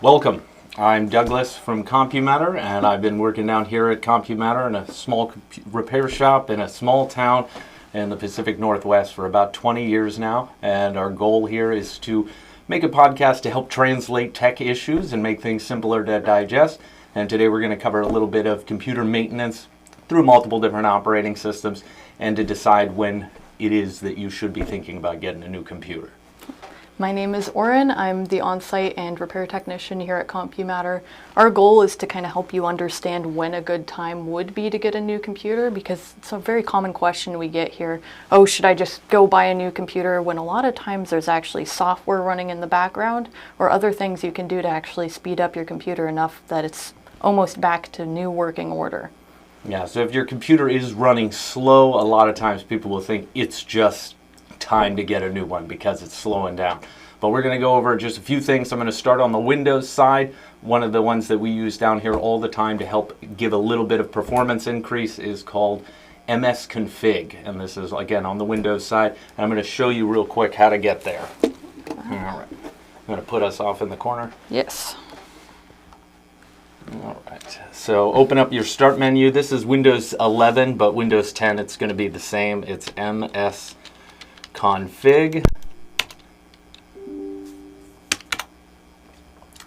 Welcome. I'm Douglas from CompuMatter, and I've been working down here at CompuMatter in a small repair shop in a small town in the Pacific Northwest for about 20 years now. And our goal here is to make a podcast to help translate tech issues and make things simpler to digest. And today we're going to cover a little bit of computer maintenance through multiple different operating systems and to decide when it is that you should be thinking about getting a new computer. My name is Auren. I'm the on-site and repair technician here at CompuMatter. Our goal is to kind of help you understand when a good time would be to get a new computer, because it's a very common question we get here. Oh, should I just go buy a new computer? When a lot of times there's actually software running in the background or other things you can do to actually speed up your computer enough that it's almost back to new working order. Yeah, so if your computer is running slow, a lot of times people will think it's just time to get a new one because it's slowing down. But we're going to go over just a few things. I'm going to start on the Windows side. One of the ones that we use down here all the time to help give a little bit of performance increase is called msconfig, and this is again on the Windows side. And I'm going to show you real quick how to get there. All right. I'm going to put us off in the corner. Yes. All right, so open up your start menu. This is Windows 11, but Windows 10 it's going to be the same. It's msconfig.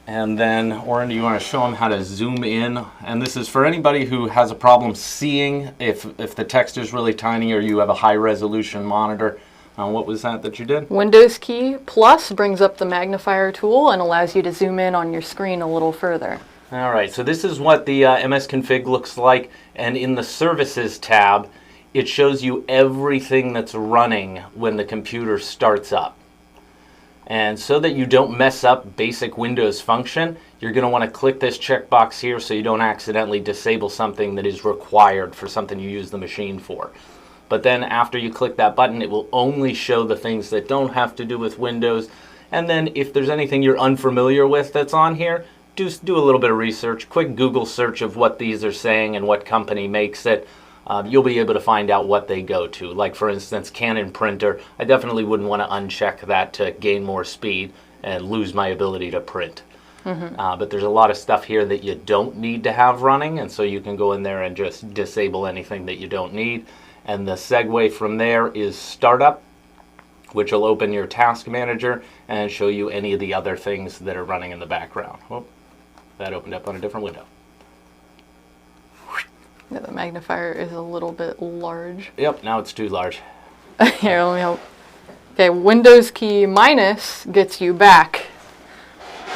And then, Auren, do you want to show them how to zoom in? And this is for anybody who has a problem seeing if the text is really tiny or you have a high resolution monitor. What was that you did? Windows key plus brings up the magnifier tool and allows you to zoom in on your screen a little further. All right, so this is what the msconfig looks like, and in the Services tab, it shows you everything that's running when the computer starts up. And so that you don't mess up basic Windows function, you're going to want to click this checkbox here so you don't accidentally disable something that is required for something you use the machine for. But then after you click that button, it will only show the things that don't have to do with Windows. And then if there's anything you're unfamiliar with that's on here, do a little bit of research, quick Google search of what these are saying and what company makes it. You'll be able to find out what they go to. Like for instance, Canon printer, I definitely wouldn't want to uncheck that to gain more speed and lose my ability to print. But there's a lot of stuff here that you don't need to have running, and so you can go in there and just disable anything that you don't need. And the segue from there is Startup, which will open your task manager and show you any of the other things that are running in the background. Whoop, that opened up on a different window. Yeah, the magnifier is a little bit large. Yep, now it's too large. Here, let me help. Okay, Windows key minus gets you back.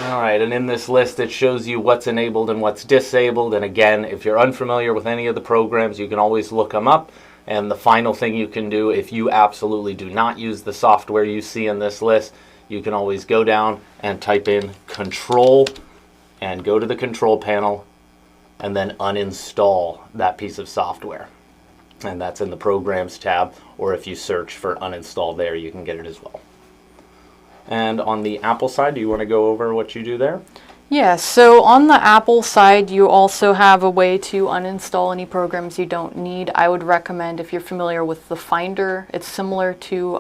All right, and in this list it shows you what's enabled and what's disabled. And again, if you're unfamiliar with any of the programs, you can always look them up. And the final thing you can do, if you absolutely do not use the software you see in this list, you can always go down and type in Control and go to the control panel and then uninstall that piece of software. And that's in the Programs tab, or if you search for uninstall there, you can get it as well. And on the Apple side, do you want to go over what you do there? Yeah, so on the Apple side, you also have a way to uninstall any programs you don't need. I would recommend, if you're familiar with the Finder, it's similar to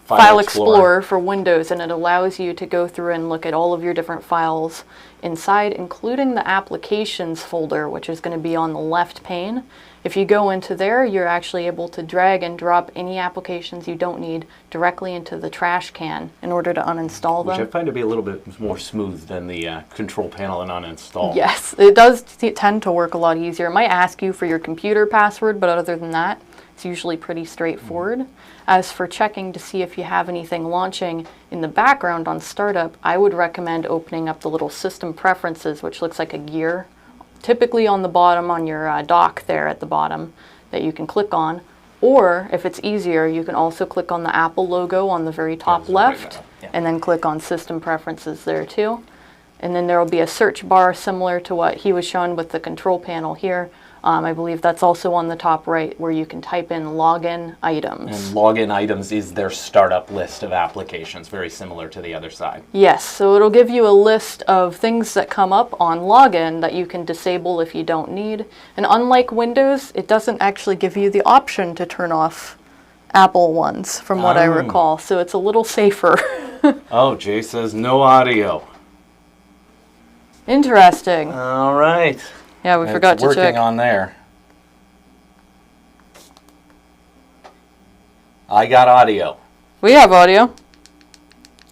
File Explorer for Windows, and it allows you to go through and look at all of your different files inside, including the Applications folder, which is going to be on the left pane. If you go into there, you're actually able to drag and drop any applications you don't need directly into the trash can in order to uninstall them. Which I find to be a little bit more smooth than the control panel and uninstall. Yes, it does tend to work a lot easier. It might ask you for your computer password, but other than that, it's usually pretty straightforward. As for checking to see if you have anything launching in the background on startup, I would recommend opening up the little system preferences, which looks like a gear, typically on the bottom on your dock there at the bottom, that you can click on. Or if it's easier, you can also click on the Apple logo on the very top left, and then click on system preferences there too. And then there will be a search bar similar to what he was shown with the control panel here. I believe that's also on the top right, where you can type in login items. And login items is their startup list of applications, very similar to the other side. Yes, so it'll give you a list of things that come up on login that you can disable if you don't need. And unlike Windows, it doesn't actually give you the option to turn off Apple ones, from what I recall, so it's a little safer. Oh, Jay says no audio. Interesting. All right. Yeah, we forgot to check. It's working on there. I got audio. We have audio.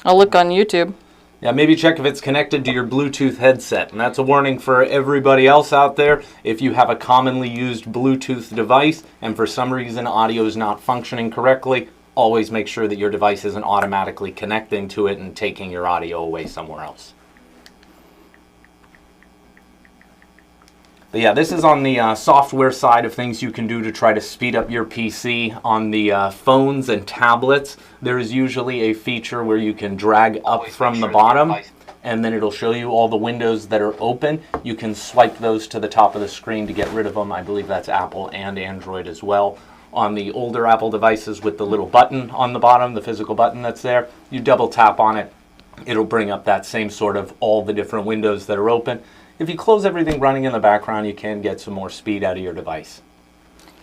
I'll look on YouTube. Yeah, maybe check if it's connected to your Bluetooth headset. And that's a warning for everybody else out there. If you have a commonly used Bluetooth device and for some reason audio is not functioning correctly, always make sure that your device isn't automatically connecting to it and taking your audio away somewhere else. But yeah, this is on the software side of things you can do to try to speed up your PC. On the phones and tablets, there is usually a feature where you can drag up from the bottom, and then it'll show you all the windows that are open. You can swipe those to the top of the screen to get rid of them. I believe that's Apple and Android as well. On the older Apple devices with the little button on the bottom, the physical button that's there, you double tap on it. It'll bring up that same sort of all the different windows that are open. If you close everything running in the background, you can get some more speed out of your device.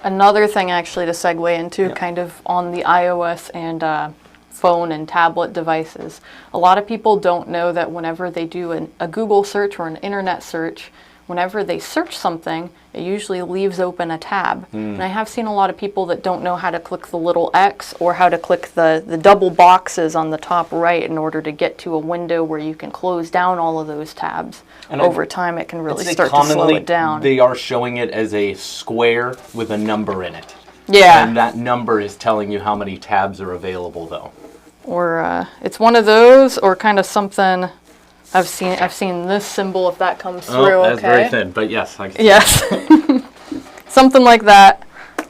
Another thing actually to segue into, kind of on the iOS and phone and tablet devices, a lot of people don't know that whenever they do a Google search or an internet search, whenever they search something, it usually leaves open a tab. And I have seen a lot of people that don't know how to click the little X or how to click the double boxes on the top right in order to get to a window where you can close down all of those tabs. And over time, it can really start to slow it down. They are showing it as a square with a number in it. Yeah. And that number is telling you how many tabs are available, though. Or it's one of those, or kind of something. I've seen this symbol if that comes through. Oh, that's okay. very thin, but yes. Yes. Something like that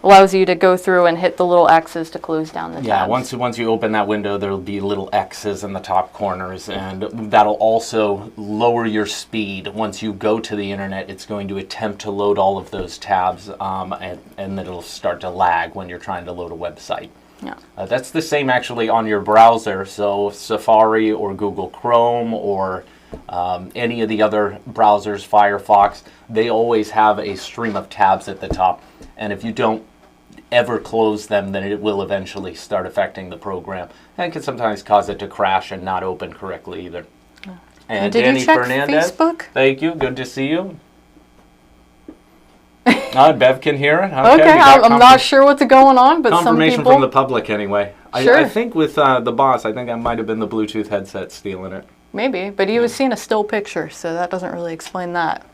allows you to go through and hit the little X's to close down the tabs. Yeah, once you open that window, there'll be little X's in the top corners, and that'll also lower your speed. Once you go to the internet, it's going to attempt to load all of those tabs, and then it'll start to lag when you're trying to load a website. Yeah. That's the same actually on your browser, so Safari or Google Chrome or any of the other browsers, Firefox, they always have a stream of tabs at the top, and if you don't ever close them, then it will eventually start affecting the program, and it can sometimes cause it to crash and not open correctly either. And did Danny you check Fernandez, Facebook? Thank you, good to see you. Bev can hear it. Okay, I'm not sure what's going on, but some people... Confirmation from the public anyway. Sure. I think with the boss, I think that might have been the Bluetooth headset stealing it. Maybe, but he was seeing a still picture, so that doesn't really explain that.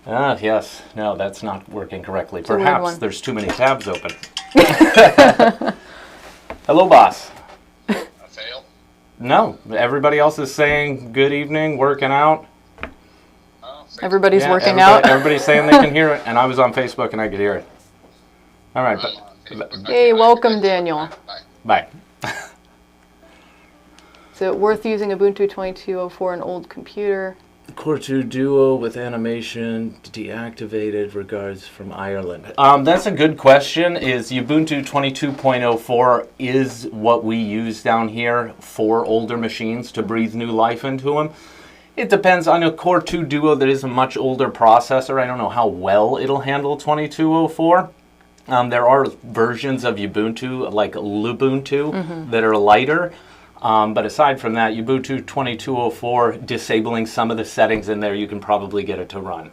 Ah, yes. No, that's not working correctly. It's a weird Perhaps one. there's too many tabs open. Hello, boss. I fail? No, everybody else is saying good evening, working out. Everybody's Yeah, working out. Everybody's saying they can hear it, and I was on Facebook and I could hear it. All right, but Hey, welcome, Daniel. bye. Is it worth using Ubuntu 22.04 an old computer? Core 2 Duo with animation deactivated. Regards from Ireland. That's a good question. Is Ubuntu 22.04 is what we use down here for older machines to breathe new life into them? It depends. On a Core 2 Duo that is a much older processor, I don't know how well it'll handle 22.04. There are versions of Ubuntu, like Lubuntu, that are lighter. But aside from that, Ubuntu 22.04, disabling some of the settings in there, you can probably get it to run.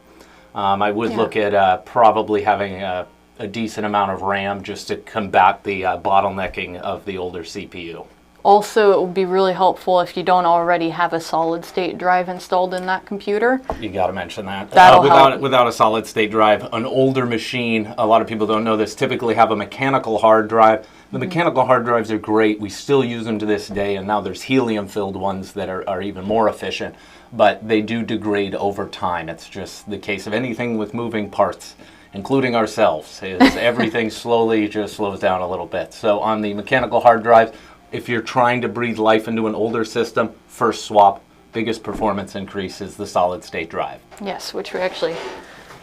I would look at probably having a decent amount of RAM just to combat the bottlenecking of the older CPU. Also, it would be really helpful if you don't already have a solid-state drive installed in that computer. You got to mention that. That'll help. Without a solid-state drive, an older machine, a lot of people don't know this, typically have a mechanical hard drive. The mechanical hard drives are great. We still use them to this day, and now there's helium-filled ones that are even more efficient, but they do degrade over time. It's just the case of anything with moving parts, including ourselves, is everything slowly just slows down a little bit. So on the mechanical hard drive, if you're trying to breathe life into an older system, first swap, biggest performance increase is the solid-state drive. Yes, which we actually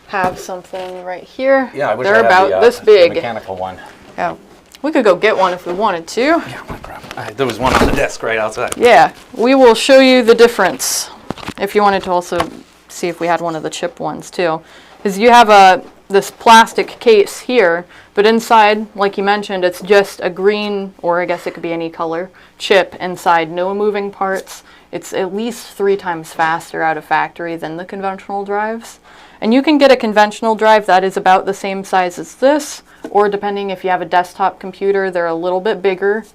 have something right here. Yeah, I wish They're I had about this big. the mechanical one. Yeah, we could go get one if we wanted to. Yeah, no problem. There was one on the desk right outside. Yeah, we will show you the difference if you wanted to also see if we had one of the chip ones too. Because you have this plastic case here, but inside, like you mentioned, it's just a green, or I guess it could be any color, chip inside, no moving parts. It's at least 3 times faster out of factory than the conventional drives. And you can get a conventional drive that is about the same size as this, or depending if you have a desktop computer, they're a little bit bigger.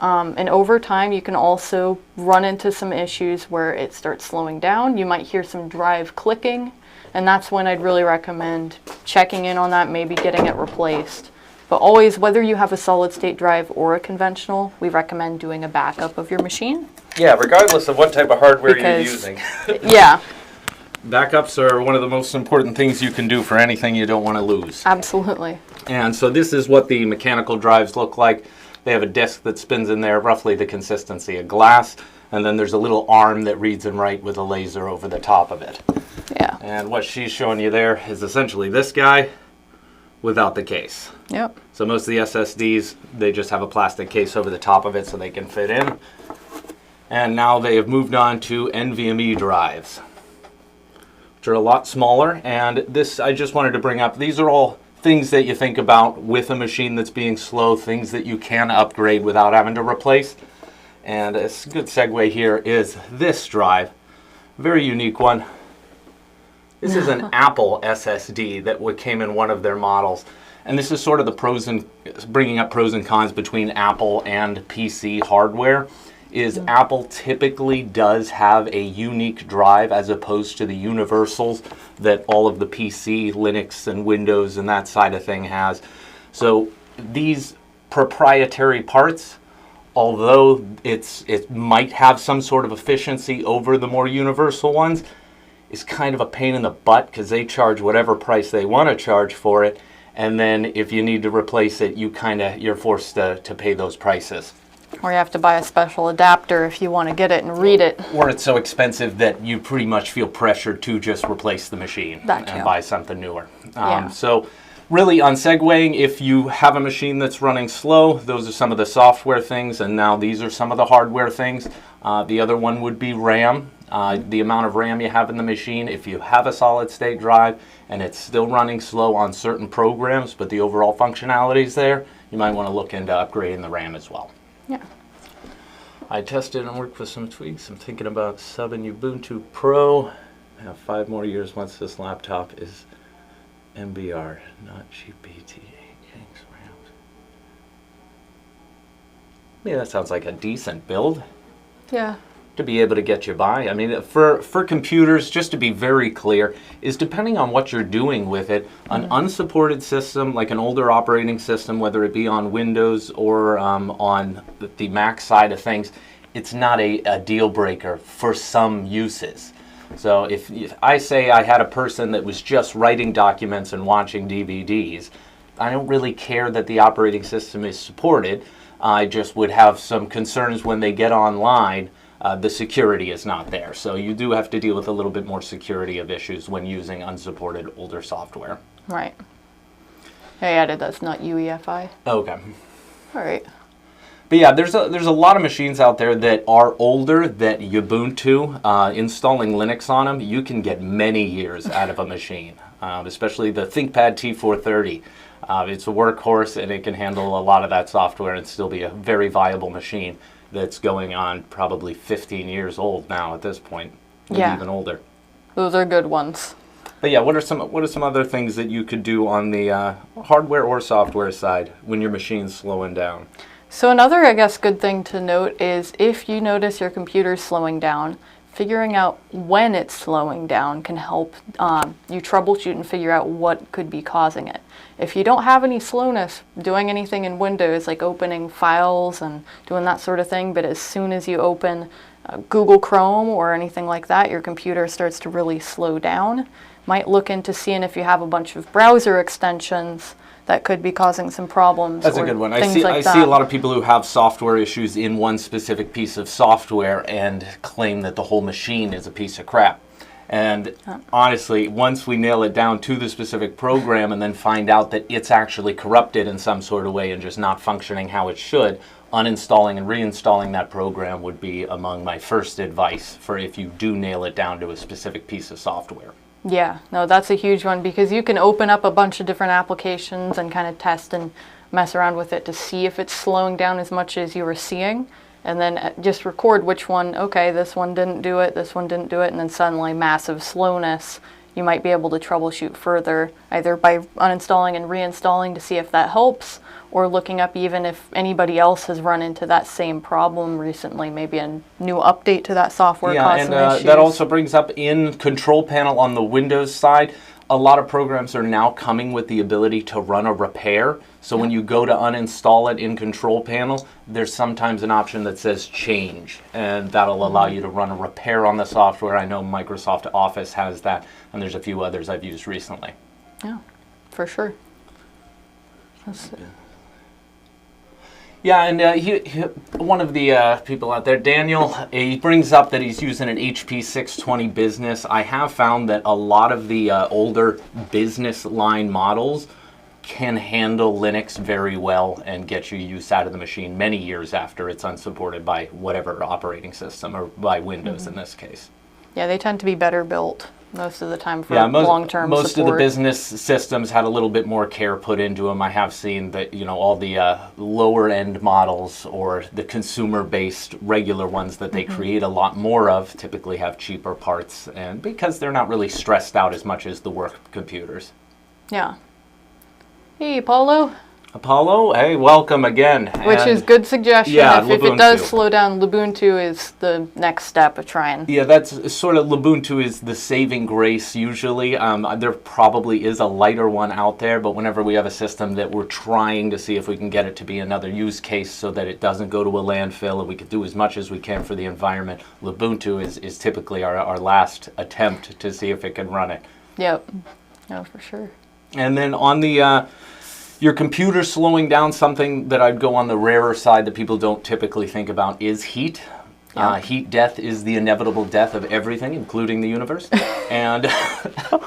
And over time, you can also run into some issues where it starts slowing down. You might hear some drive clicking, and that's when I'd really recommend checking in on that, maybe getting it replaced. But always, whether you have a solid-state drive or a conventional, we recommend doing a backup of your machine. Yeah, regardless of what type of hardware you're using. Yeah. Backups are one of the most important things you can do for anything you don't want to lose. Absolutely. And so this is what the mechanical drives look like. They have a disc that spins in there, roughly the consistency of glass, and then there's a little arm that reads and writes with a laser over the top of it. Yeah. And what she's showing you there is essentially this guy without the case. Yep. So most of the SSDs, they just have a plastic case over the top of it so they can fit in. And now they have moved on to NVMe drives, which are a lot smaller. And this, I just wanted to bring up, these are all things that you think about with a machine that's being slow, things that you can upgrade without having to replace. And a good segue here is this drive, very unique one. This is an Apple SSD that came in one of their models. And this is sort of the bringing up pros and cons between Apple and PC hardware. Apple typically does have a unique drive as opposed to the universals that all of the PC, Linux, and Windows and that side of thing has. So these proprietary parts, although it might have some sort of efficiency over the more universal ones, is kind of a pain in the butt because they charge whatever price they want to charge for it, and then if you need to replace it, you're forced to pay those prices. Or you have to buy a special adapter if you want to get it and read it. Or it's so expensive that you pretty much feel pressured to just replace the machine and buy something newer. So really on segueing, if you have a machine that's running slow, those are some of the software things, and now these are some of the hardware things. The other one would be RAM. The amount of RAM you have in the machine. If you have a solid state drive and it's still running slow on certain programs, but the overall functionality is there, you might want to look into upgrading the RAM as well. Yeah. I tested and worked with some tweaks. I'm thinking about subbing Ubuntu Pro. I have 5 more years once this laptop is MBR, not GPT. Yeah, that sounds like a decent build. Yeah. To be able to get you by. I mean, for computers, just to be very clear, is depending on what you're doing with it, an unsupported system, like an older operating system, whether it be on Windows or on the Mac side of things, it's not a deal breaker for some uses. So if I say I had a person that was just writing documents and watching DVDs, I don't really care that the operating system is supported. I just would have some concerns when they get online. The security is not there. So you do have to deal with a little bit more security of issues when using unsupported older software. Right. I added that's not UEFI. Okay. All right. But yeah, there's a lot of machines out there that are older that Ubuntu, installing Linux on them, you can get many years out of a machine, especially the ThinkPad T430. It's a workhorse and it can handle a lot of that software and still be a very viable machine. That's going on probably 15 years old now at this point, maybe even older. Those are good ones. But yeah, what are some other things that you could do on the hardware or software side when your machine's slowing down? So another, I guess, good thing to note is if you notice your computer's slowing down, figuring out when it's slowing down can help you troubleshoot and figure out what could be causing it. If you don't have any slowness doing anything in Windows, like opening files and doing that sort of thing, but as soon as you open Google Chrome or anything like that, your computer starts to really slow down. Might look into seeing if you have a bunch of browser extensions that could be causing some problems. That's a good one. I see a lot of people who have software issues in one specific piece of software and claim that the whole machine is a piece of crap. And honestly, once we nail it down to the specific program and then find out that it's actually corrupted in some sort of way and just not functioning how it should, uninstalling and reinstalling that program would be among my first advice for if you do nail it down to a specific piece of software. Yeah, no, that's a huge one because you can open up a bunch of different applications and kind of test and mess around with it to see if it's slowing down as much as you were seeing. and then just record which one, okay, this one didn't do it, this one didn't do it, and then suddenly massive slowness. You might be able to troubleshoot further, either by uninstalling and reinstalling to see if that helps, or looking up even if anybody else has run into that same problem recently, maybe a new update to that software caused some issues. That also brings up in control panel on the Windows side, a lot of programs are now coming with the ability to run a repair. So when you go to uninstall it in control panel, there's sometimes an option that says change, and that'll allow you to run a repair on the software. I know Microsoft Office has that, and there's a few others I've used recently. Yeah, for sure. Yeah, and one of the people out there, Daniel, he brings up that he's using an HP 620 Business. I have found that a lot of the older business line models can handle Linux very well and get you use out of the machine many years after it's unsupported by whatever operating system, or by Windows in this case. Yeah, they tend to be better built most of the time for long-term support. Most of the business systems had a little bit more care put into them. I have seen that, you know, all the lower-end models or the consumer-based regular ones that they create a lot more of typically have cheaper parts, and because they're not really stressed out as much as the work computers. Yeah. Hey, Apollo. Apollo, hey, welcome again. Which is good suggestion. Yeah, if it does slow down, Lubuntu is the next step of trying. Yeah, that's sort of, Lubuntu is the saving grace usually. There probably is a lighter one out there, but whenever we have a system that we're trying to see if we can get it to be another use case so that it doesn't go to a landfill and we can do as much as we can for the environment, Lubuntu is typically our last attempt to see if it can run it. Yep. No, for sure. And then on the your computer slowing down, something that I'd go on the rarer side that people don't typically think about is heat. Yeah. Heat death is the inevitable death of everything, including the universe. And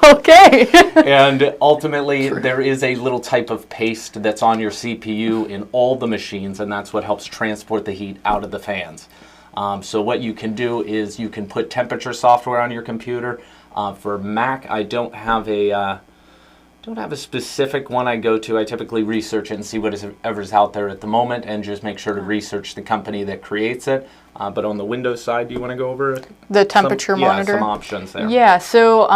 okay. And ultimately, there is a little type of paste that's on your CPU in all the machines, and that's what helps transport the heat out of the fans. So what you can do is you can put temperature software on your computer. For Mac, I don't have a specific one I go to. I typically research it and see whatever's out there at the moment and just make sure to research the company that creates it. But on the Windows side, do you want to go over the temperature monitor? Yeah, some options there. Yeah, so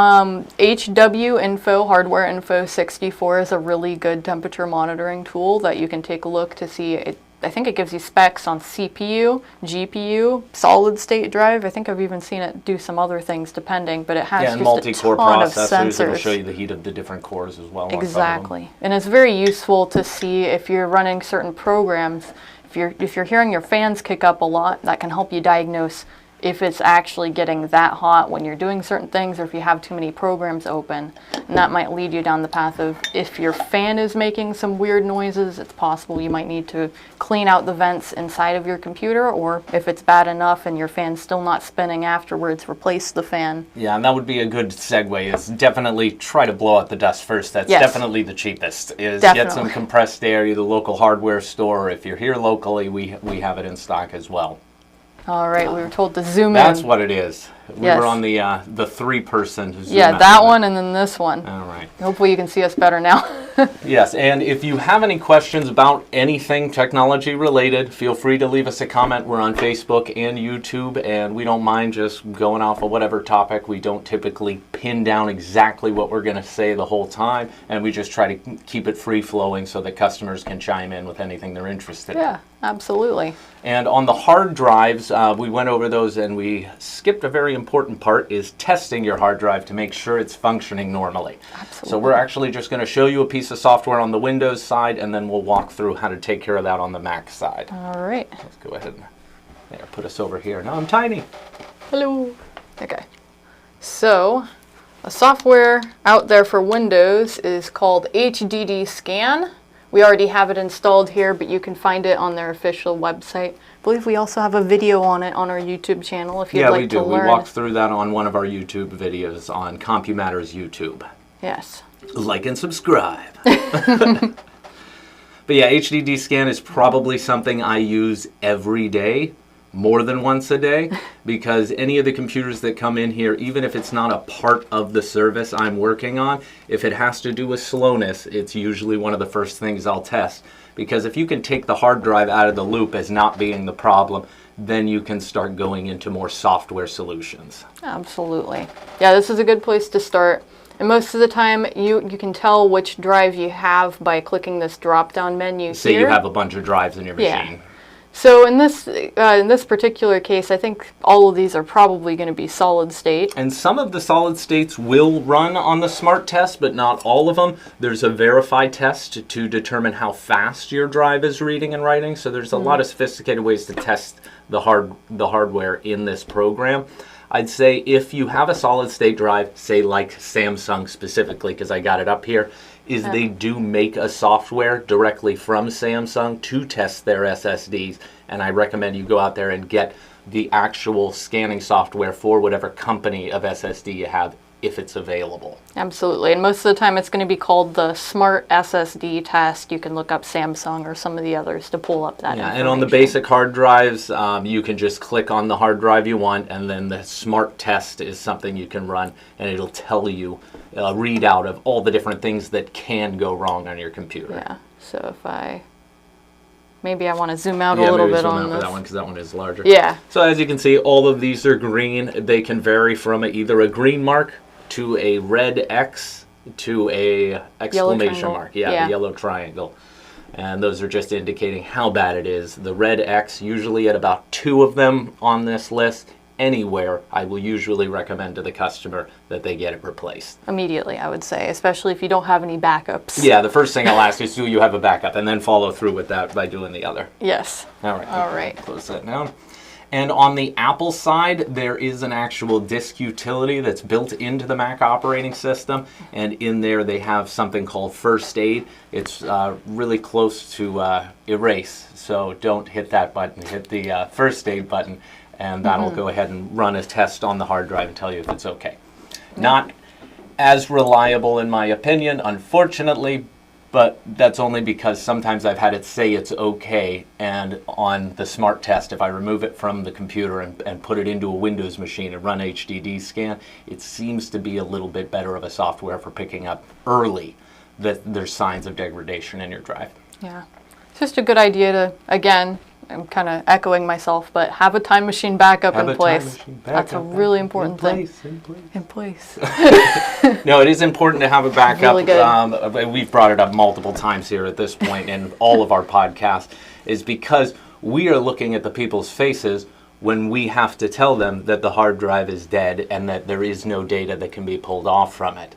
HW Info, Hardware Info 64 is a really good temperature monitoring tool that you can take a look to see it. I think it gives you specs on CPU, GPU, solid state drive. I think I've even seen it do some other things depending, but it has just multi-core a ton of processors. sensors. It'll show you the heat of the different cores as well. Exactly. And it's very useful to see if you're running certain programs. If you're hearing your fans kick up a lot, that can help you diagnose if it's actually getting that hot when you're doing certain things, or if you have too many programs open. And that might lead you down the path of, if your fan is making some weird noises, it's possible you might need to clean out the vents inside of your computer, or if it's bad enough and your fan's still not spinning afterwards, replace the fan. Yeah, and that would be a good segue, is definitely try to blow out the dust first. That's definitely the cheapest, is get some compressed air, either local hardware store, or if you're here locally, we have it in stock as well. All right, we were told to zoom in. That's what it is. We were on the three-person zoom. Yeah, that one and then this one. All right. Hopefully you can see us better now. Yes, and if you have any questions about anything technology related, feel free to leave us a comment. We're on Facebook and YouTube, and we don't mind just going off of whatever topic. We don't typically pin down exactly what we're going to say the whole time, and we just try to keep it free-flowing so that customers can chime in with anything they're interested in. Yeah, absolutely. And on the hard drives, we went over those, and we skipped a very important part, is testing your hard drive to make sure it's functioning normally. Absolutely. So we're actually just going to show you a piece of software on the Windows side, and then we'll walk through how to take care of that on the Mac side. All right. Let's go ahead and put us over here. Now I'm tiny. Hello. Okay. So, a software out there for Windows is called HDD Scan. We already have it installed here, but you can find it on their official website. I believe we also have a video on it on our YouTube channel if you'd like to learn. Yeah, we do. We walked through that on one of our YouTube videos on CompuMatter's YouTube. Yes. Like and subscribe. But yeah, HDD Scan is probably something I use every day, more than once a day, because any of the computers that come in here, even if it's not a part of the service I'm working on, if it has to do with slowness, it's usually one of the first things I'll test, Because if you can take the hard drive out of the loop as not being the problem, then you can start going into more software solutions. Absolutely. Yeah, this is a good place to start. And most of the time, you can tell which drive you have by clicking this drop-down menu Say here. you have a bunch of drives in your machine. Yeah. So in this particular case, I think all of these are probably going to be solid state. And some of the solid states will run on the smart test, but not all of them. There's a verify test to determine how fast your drive is reading and writing. So there's a lot of sophisticated ways to test the hardware in this program. I'd say if you have a solid state drive, say like Samsung specifically, because I got it up here, they do make a software directly from Samsung to test their SSDs, and I recommend you go out there and get the actual scanning software for whatever company of SSD you have, if it's available. Absolutely, and most of the time it's going to be called the Smart SSD test. You can look up Samsung or some of the others to pull up that information. And on the basic hard drives, you can just click on the hard drive you want, and then the smart test is something you can run, and it'll tell you a readout of all the different things that can go wrong on your computer. Yeah, so if maybe I want to zoom out a little bit on this. That one, because that one is larger. Yeah. So as you can see, all of these are green. They can vary from either a green mark to a red X to a exclamation mark. Yeah, the yellow triangle. And those are just indicating how bad it is. The red X, usually at about 2 of them on this list, anywhere, I will usually recommend to the customer that they get it replaced. Immediately, I would say, especially if you don't have any backups. Yeah, the first thing I'll ask is, do you have a backup? And then follow through with that by doing the other. Yes. All right. All right. Close that down. And on the Apple side, there is an actual disk utility that's built into the Mac operating system. And in there, they have something called First Aid. It's really close to erase. So don't hit that button. Hit the First Aid button. And that'll go ahead and run a test on the hard drive and tell you if it's okay. Not as reliable, in my opinion, unfortunately, but that's only because sometimes I've had it say it's okay, and on the smart test, if I remove it from the computer and put it into a Windows machine and run HDD scan, it seems to be a little bit better of a software for picking up early that there's signs of degradation in your drive. Yeah. It's just a good idea to, again, I'm kind of echoing myself, but have a time machine backup in place. That's a really important thing. In place. No, it is important to have a backup. Really good. We've brought it up multiple times here at this point in all of our podcasts, is because we are looking at the people's faces when we have to tell them that the hard drive is dead and that there is no data that can be pulled off from it.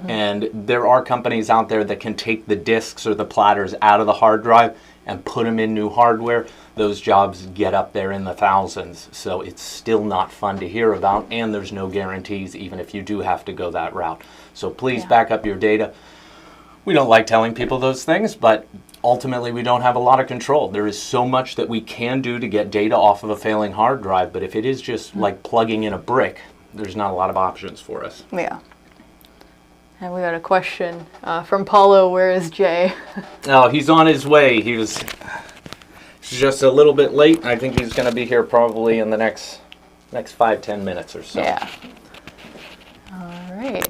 And there are companies out there that can take the disks or the platters out of the hard drive and put them in new hardware. Those jobs get up there in the thousands, so it's still not fun to hear about, and there's no guarantees even if you do have to go that route. So please back up your data. We don't like telling people those things, but ultimately we don't have a lot of control. There is so much that we can do to get data off of a failing hard drive, but if it is just like plugging in a brick, there's not a lot of options for us. Yeah. And we got a question from Paulo, where is Jay? Oh, he's on his way. He's just a little bit late. I think he's going to be here probably in the next 5-10 minutes or so. Yeah. All right.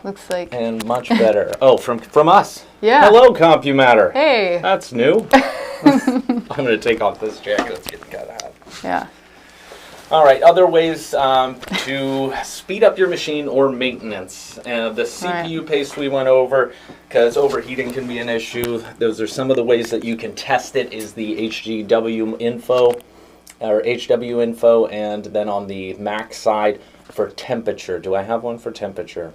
Looks like... And much better. Oh, from us. Yeah. Hello, CompuMatter. Hey. That's new. I'm going to take off this jacket. Let's get the cat out. Yeah. All right, other ways to speed up your machine or maintenance. The CPU paste we went over, because overheating can be an issue. Those are some of the ways that you can test it, is the HW info, and then on the Mac side for temperature. Do I have one for temperature?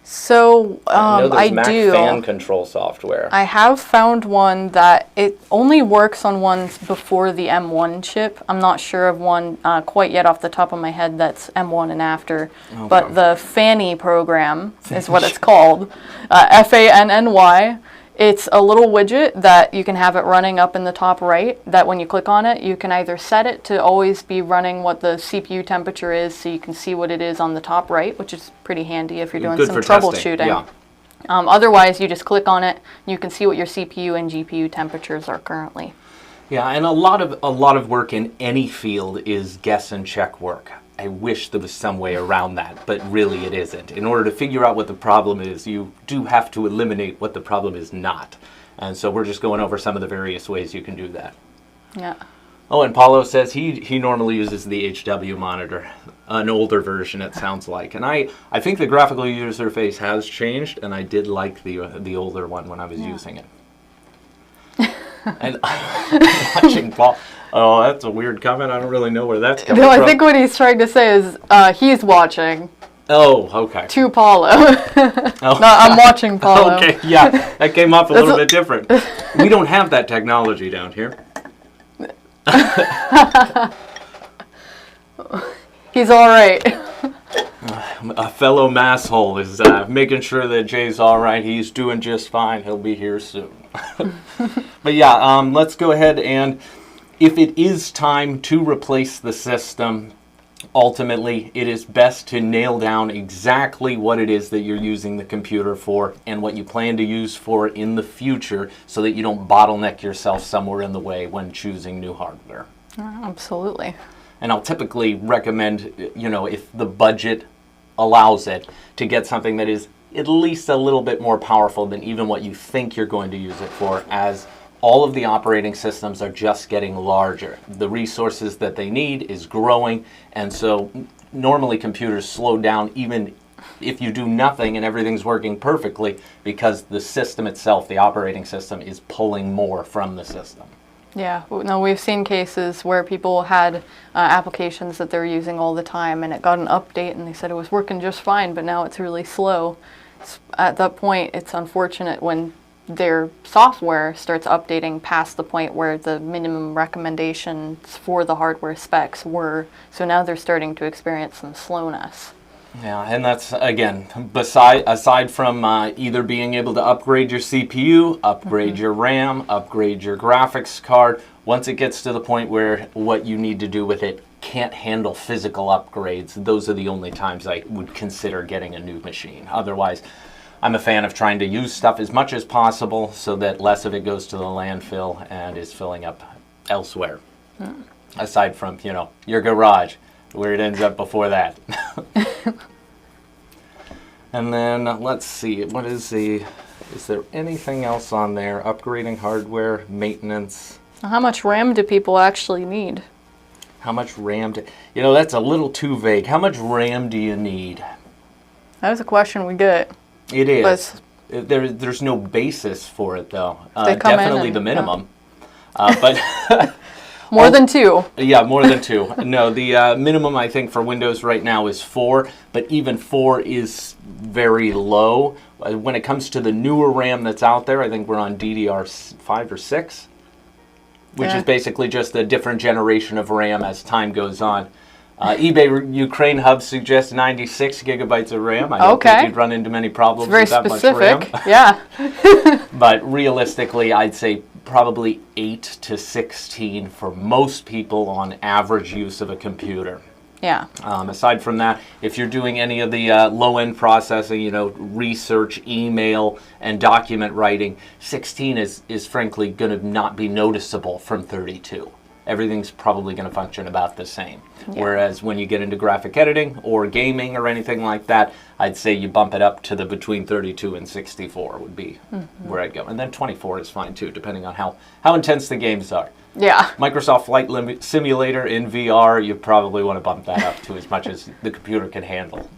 So I know there's I Mac do. fan control software. I have found one that it only works on ones before the M1 chip. I'm not sure of one quite yet off the top of my head that's M1 and after. Okay. But the Fanny program is what it's called. FANNY. It's a little widget that you can have it running up in the top right, that when you click on it, you can either set it to always be running what the CPU temperature is, so you can see what it is on the top right, which is pretty handy if you're doing some troubleshooting. Yeah. Otherwise, you just click on it, and you can see what your CPU and GPU temperatures are currently. Yeah, and a lot of work in any field is guess and check work. I wish there was some way around that, but really it isn't. In order to figure out what the problem is, you do have to eliminate what the problem is not. And so we're just going over some of the various ways you can do that. Yeah. Oh, and Paulo says he normally uses the HW monitor, an older version it sounds like. And I think the graphical user interface has changed, and I did like the older one when I was using it. And watching Paul, oh, that's a weird comment. I don't really know where that's coming from. I think what he's trying to say is he's watching. Oh, okay. To Paulo. Oh. No, I'm watching Paulo. Okay, yeah, that came off a little bit different. We don't have that technology down here. He's all right. A fellow masshole is making sure that Jay's all right. He's doing just fine. He'll be here soon. But yeah, let's go ahead and if it is time to replace the system, ultimately, it is best to nail down exactly what it is that you're using the computer for and what you plan to use for in the future so that you don't bottleneck yourself somewhere in the way when choosing new hardware. Absolutely. And I'll typically recommend, if the budget allows it, to get something that is at least a little bit more powerful than even what you think you're going to use it for, as all of the operating systems are just getting larger. The resources that they need is growing, and so normally computers slow down even if you do nothing and everything's working perfectly because the system itself, the operating system, is pulling more from the system. Yeah, no, we've seen cases where people had applications that they're using all the time and it got an update and they said it was working just fine, but now it's really slow. At that point, it's unfortunate when their software starts updating past the point where the minimum recommendations for the hardware specs were. So now they're starting to experience some slowness. Yeah, and that's, again, aside from either being able to upgrade your CPU, upgrade your RAM, upgrade your graphics card, once it gets to the point where what you need to do with it can't handle physical upgrades, those are the only times I would consider getting a new machine. Otherwise, I'm a fan of trying to use stuff as much as possible so that less of it goes to the landfill and is filling up elsewhere. Aside from, your garage, where it ends up before that. And then, let's see, is there anything else on there? Upgrading hardware, maintenance. How much RAM do people actually need? How much RAM that's a little too vague. How much RAM do you need? That is a question we get. It is. There's no basis for it, though. Definitely the minimum. But more than 2. Yeah, more than 2. No, the minimum, I think, for Windows right now is 4, but even 4 is very low. When it comes to the newer RAM that's out there, I think we're on DDR5 or 6, which is basically just a different generation of RAM as time goes on. eBay Ukraine Hub suggests 96 gigabytes of RAM. I don't think you'd run into many problems with that much RAM. Yeah. But realistically, I'd say probably 8 to 16 for most people on average use of a computer. Yeah. Aside from that, if you're doing any of the low-end processing, research, email, and document writing, 16 is frankly going to not be noticeable from 32. Everything's probably going to function about the same. Yeah. Whereas when you get into graphic editing or gaming or anything like that, I'd say you bump it up to the between 32 and 64 would be where I'd go. And then 24 is fine too, depending on how intense the games are. Yeah. Microsoft Flight Simulator in VR, you probably want to bump that up to as much as the computer can handle.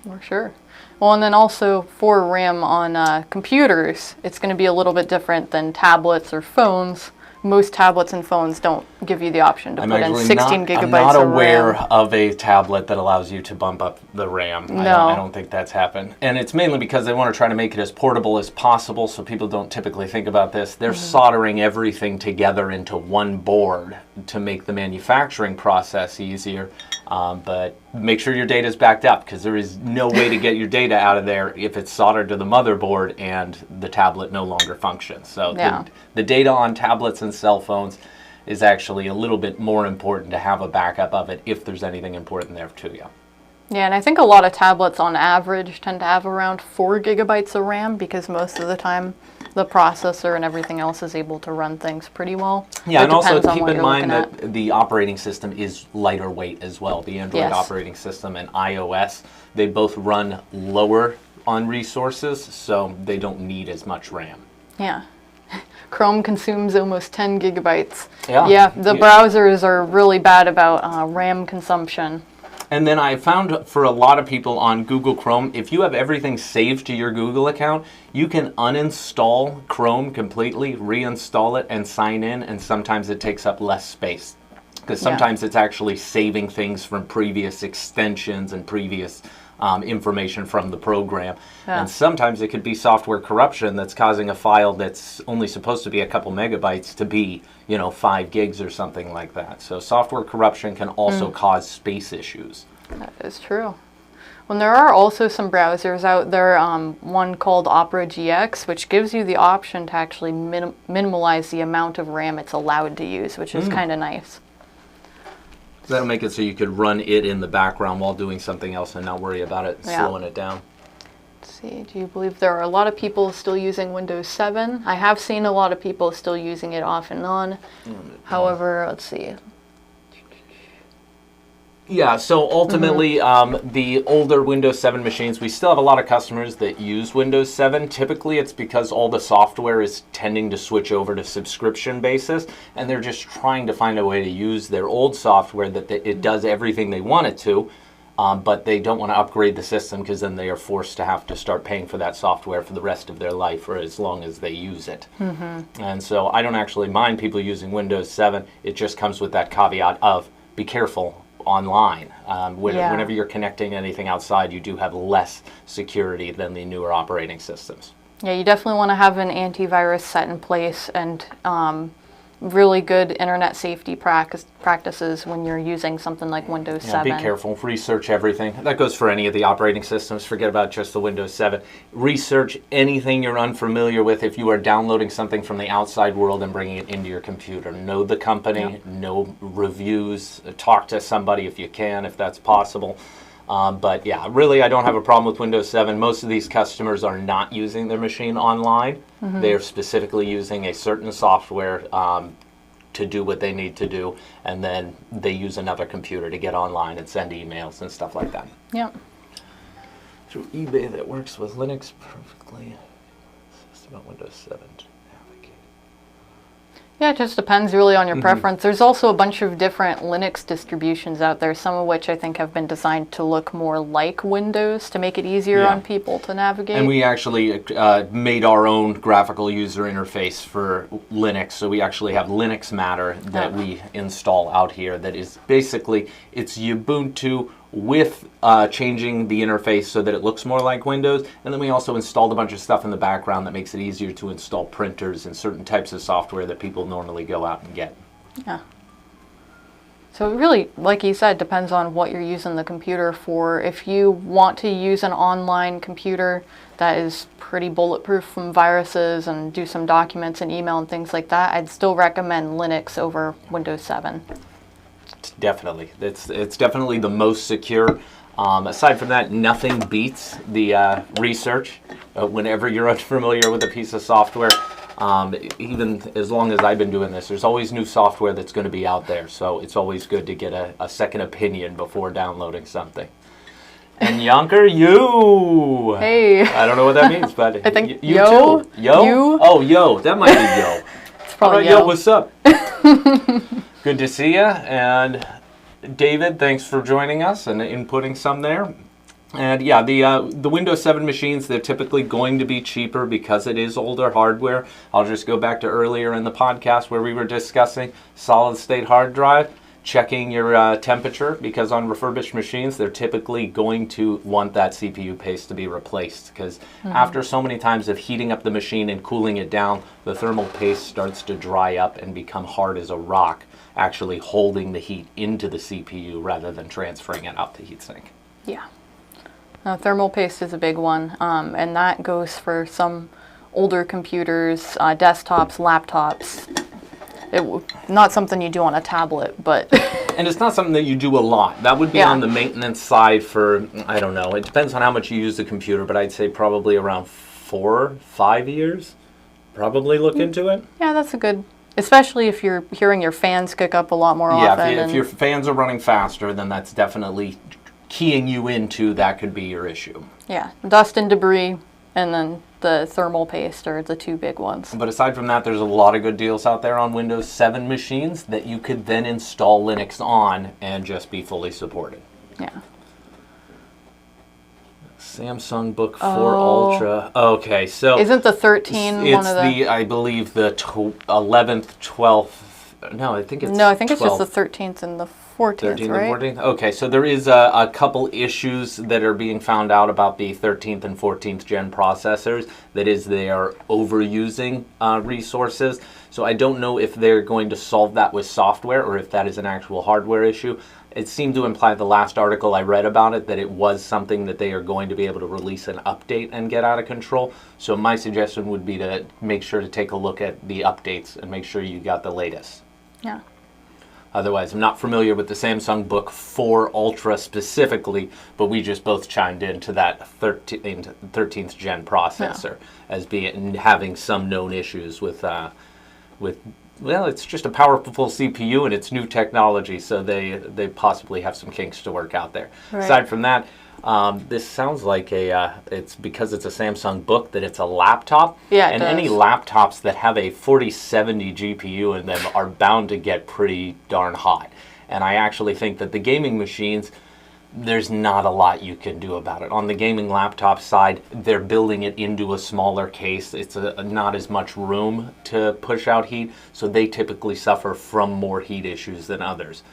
For sure. Well, and then also for RAM on computers, it's going to be a little bit different than tablets or phones. Most tablets and phones don't give you the option to put in 16 gigabytes of RAM. I'm not aware of a tablet that allows you to bump up the RAM. No. I don't think that's happened. And it's mainly because they want to try to make it as portable as possible, so people don't typically think about this. They're soldering everything together into one board to make the manufacturing process easier. But make sure your data is backed up, because there is no way to get your data out of there if it's soldered to the motherboard and the tablet no longer functions. So the data on tablets and cell phones is actually a little bit more important to have a backup of it if there's anything important there to you. Yeah, and I think a lot of tablets on average tend to have around 4 gigabytes of RAM because most of the time the processor and everything else is able to run things pretty well. Yeah, and also keep in mind that the operating system is lighter weight as well. The Android operating system and iOS, they both run lower on resources, so they don't need as much RAM. Yeah. Chrome consumes almost 10 gigabytes. Yeah. The browsers are really bad about RAM consumption. And then I found for a lot of people on Google Chrome, if you have everything saved to your Google account, you can uninstall Chrome completely, reinstall it, and sign in, and sometimes it takes up less space. Because sometimes it's actually saving things from previous extensions and previous information from the program. And sometimes it could be software corruption that's causing a file that's only supposed to be a couple megabytes to be, 5 gigs or something like that. So software corruption can also cause space issues. That is true. Well, there are also some browsers out there, one called Opera GX, which gives you the option to actually minimize the amount of RAM it's allowed to use, which is kind of nice. That'll make it so you could run it in the background while doing something else and not worry about it slowing it down. Let's see, do you believe there are a lot of people still using Windows 7? I have seen a lot of people still using it off and on. However, let's see. Yeah, so ultimately, the older Windows 7 machines, we still have a lot of customers that use Windows 7. Typically, it's because all the software is tending to switch over to subscription basis, and they're just trying to find a way to use their old software that it does everything they want it to, but they don't want to upgrade the system because then they are forced to have to start paying for that software for the rest of their life or as long as they use it. And so I don't actually mind people using Windows 7. It just comes with that caveat of be careful online. Whenever you're connecting anything outside, you do have less security than the newer operating systems. Yeah, you definitely want to have an antivirus set in place and really good internet safety practices when you're using something like Windows 7. Be careful. Research everything. That goes for any of the operating systems. Forget about just the Windows 7. Research anything you're unfamiliar with if you are downloading something from the outside world and bringing it into your computer. Know the company, know reviews, talk to somebody if you can, if that's possible. But yeah, really I don't have a problem with Windows 7. Most of these customers are not using their machine online. They're specifically using a certain software to do what they need to do, and then they use another computer to get online and send emails and stuff like that. Yeah. Through eBay that works with Linux perfectly. It's about Windows 7 to navigate. Yeah, it just depends really on your preference. There's also a bunch of different Linux distributions out there, some of which I think have been designed to look more like Windows to make it easier on people to navigate. And we actually made our own graphical user interface for Linux. So we actually have CompuMatter that we install out here that is basically, it's Ubuntu with changing the interface so that it looks more like Windows. And then we also installed a bunch of stuff in the background that makes it easier to install printers and certain types of software that people normally go out and get. Yeah. So it really, like you said, depends on what you're using the computer for. If you want to use an online computer that is pretty bulletproof from viruses and do some documents and email and things like that, I'd still recommend Linux over Windows 7. Definitely. It's definitely the most secure. Aside from that, nothing beats the research. Whenever you're unfamiliar with a piece of software, even as long as I've been doing this, there's always new software that's going to be out there. So it's always good to get a second opinion before downloading something. And Yonker, you! Hey! I don't know what that means, but I think you yo, too. Yo? you. Oh, yo. That might be yo. It's probably yo, what's up? Good to see you, and David, thanks for joining us and inputting some there. And yeah, the Windows 7 machines, they're typically going to be cheaper because it is older hardware. I'll just go back to earlier in the podcast where we were discussing solid-state hard drive, checking your temperature, because on refurbished machines, they're typically going to want that CPU paste to be replaced, because after so many times of heating up the machine and cooling it down, the thermal paste starts to dry up and become hard as a rock, actually holding the heat into the CPU rather than transferring it out the heatsink. Yeah. Thermal paste is a big one, and that goes for some older computers, desktops, laptops. Not something you do on a tablet, but... And it's not something that you do a lot. That would be on the maintenance side for, I don't know, it depends on how much you use the computer, but I'd say probably around 4, 5 years. Probably look into it. Yeah, that's a good... Especially if you're hearing your fans kick up a lot more often. Yeah, if your fans are running faster, then that's definitely keying you into that could be your issue. Yeah, dust and debris, and then the thermal paste are the two big ones. But aside from that, there's a lot of good deals out there on Windows 7 machines that you could then install Linux on and just be fully supported. Yeah. Samsung Book 4 Ultra. Okay, so isn't the 13 it's one of the... I believe the 11th, 12th. No, I think it's No, I think 12th. it's just the 13th and the 14th, 13th right? and 14th? Okay, so there is a couple issues that are being found out about the 13th and 14th gen processors. That is, they are overusing resources. So I don't know if they're going to solve that with software or if that is an actual hardware issue. It seemed to imply the last article I read about it that it was something that they are going to be able to release an update and get out of control. So my suggestion would be to make sure to take a look at the updates and make sure you got the latest. Yeah. Otherwise, I'm not familiar with the Samsung Book 4 Ultra specifically, but we just both chimed into that 13th gen processor as being having some known issues with well, it's just a powerful CPU and it's new technology, so they possibly have some kinks to work out there. Right. Aside from that, this sounds like it's because it's a Samsung Book that it's a laptop. Yeah, it and does. any laptops that have a 4070 GPU in them are bound to get pretty darn hot. And I actually think that the gaming machines, there's not a lot you can do about it. On the gaming laptop side, they're building it into a smaller case. It's not as much room to push out heat, so they typically suffer from more heat issues than others.